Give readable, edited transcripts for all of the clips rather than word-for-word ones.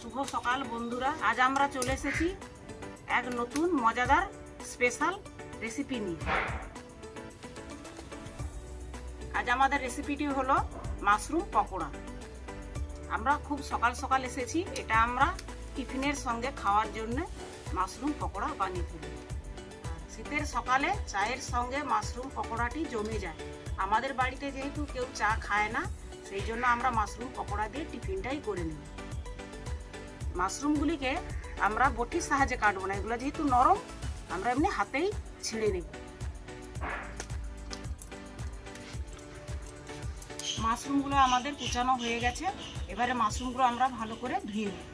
শুভ সকাল বন্ধুরা, আজ আমরা চলে এসেছি এক নতুন মজাদার স্পেশাল রেসিপি নিয়ে। আজ আমাদের রেসিপিটি হলো মাশরুম পকোড়া। আমরা খুব সকাল সকাল এসেছি, এটা আমরা টিফিনের সঙ্গে খাওয়ার জন্য মাশরুম পকোড়া বানিয়ে ফেলি। শীতের সকালে চায়ের সঙ্গে মাশরুম পকোড়াটি জমে যায়। আমাদের বাড়িতে যেহেতু কেউ চা খায় না, সেই জন্য আমরা মাশরুম পকোড়া দিয়ে টিফিনটাই করে নিই। মাশরুমগুলিকে আমরা বটির সাহায্যে কাটবো না, এগুলো যেহেতু নরম, আমরা এমনি হাতেই ছিঁড়ে নেব। মাশরুমগুলো আমাদের কুচানো হয়ে গেছে, এবারে মাশরুমগুলো আমরা ভালো করে ধুয়ে নেব।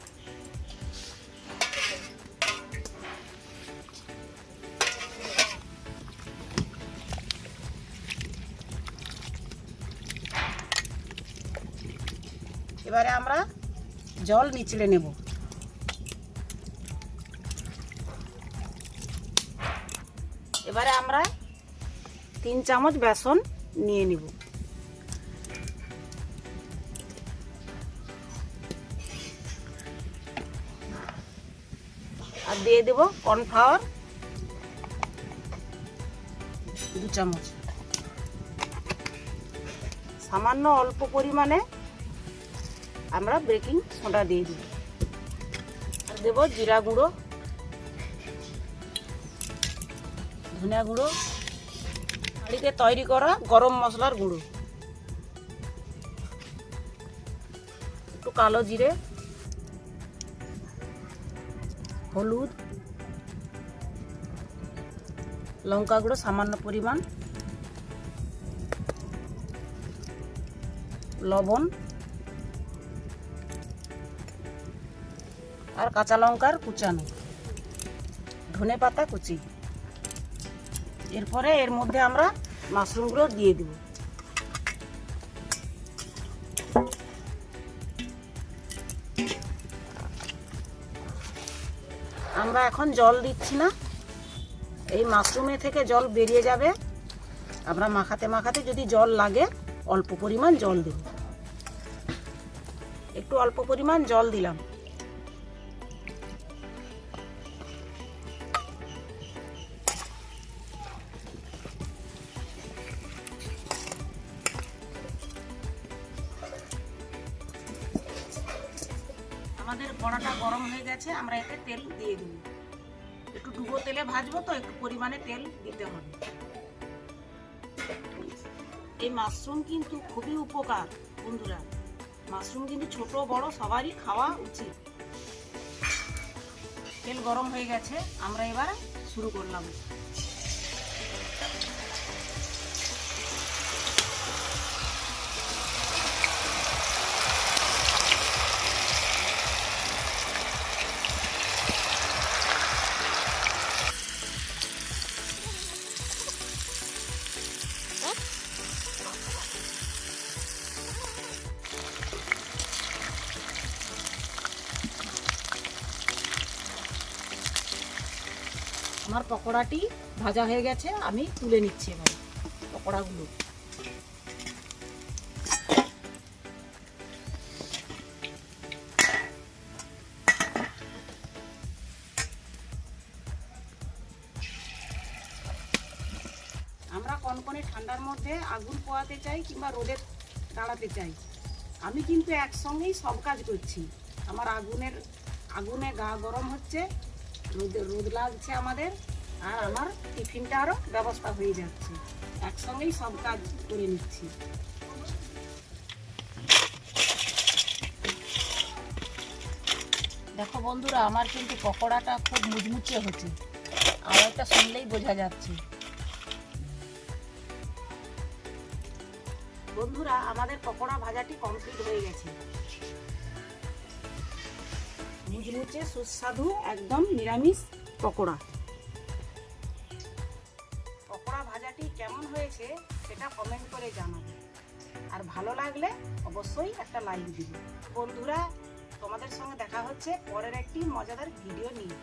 এবারে আমরা জল নিচড়ে নেব। এবারে আমরা 3 চামচ বেসন নিয়ে নিব। আর দিয়ে দেব কর্নফ্লাওয়ার 2 চামচ। সামান্য অল্প পরিমাণে আমরা বেকিং সোডা দিয়ে দিব। আর দেব জিরা গুঁড়ো, ধনিয়া গুঁড়ো, বাড়িতে তৈরি করা গরম মশলার গুঁড়ো, একটু কালো জিরে, হলুদ, লঙ্কা গুঁড়ো সামান্য পরিমাণ, লবণ আর কাঁচা লঙ্কার কুচানো, ধনে পাতা কুচি। এরপরে এর মধ্যে আমরা মাশরুমগুলো দিয়ে দিব। আমরা এখন জল দিচ্ছি না, এই মাশরুমে থেকে জল বেরিয়ে যাবে। আমরা মাখাতে মাখাতে যদি জল লাগে অল্প পরিমাণ জল দেব। একটু অল্প পরিমাণ জল দিলাম। আমাদের কড়াটা গরম হয়ে গেছে, আমরা এতে তেল দিয়ে দেব। একটু ডুবো তেলে ভাজবো তো একটু পরিমাণে তেল দিতে হবে। এই মাশরুম কিন্তু খুবই উপকার বন্ধুরা, মাশরুম কিন্তু ছোট বড় সবারই খাওয়া উচিত। তেল গরম হয়ে গেছে, আমরা এবার শুরু করলাম। আমার পকোড়াটি ভাজা হয়ে গেছে, আমি তুলে নিচ্ছি এবার পকোড়াগুলো। আমরা কনকনে ঠান্ডার মধ্যে আগুন পোয়াতে চাই কিংবা রোদে দাঁড়াতে চাই, আমি কিন্তু একসঙ্গেই সব কাজ করছি। আমার আগুনে গা গরম হচ্ছে, রোদ লাগছে আমাদের, আর আমার টিফিনটারও ব্যবস্থা হয়ে যাচ্ছে। একসঙ্গেই সব কাজ করে নিচ্ছি। দেখো বন্ধুরা, আমার কিন্তু পকোড়াটা খুব মুচমুচে হচ্ছে, আওয়াজটা শুনলেই বোঝা যাচ্ছে। বন্ধুরা, আমাদের পকোড়া ভাজাটি কমপ্লিট হয়ে গেছে। মুচমুচে সুস্বাদু একদম নিরামিষ পকোড়া। পকোড়া ভাজাটি কেমন হয়েছে সেটা কমেন্ট করে জানাবে, আর ভালো লাগলে অবশ্যই একটা লাইক দিবে। বন্ধুরা, তোমাদের সঙ্গে দেখা হচ্ছে পরের একটি মজাদার ভিডিও নিয়ে।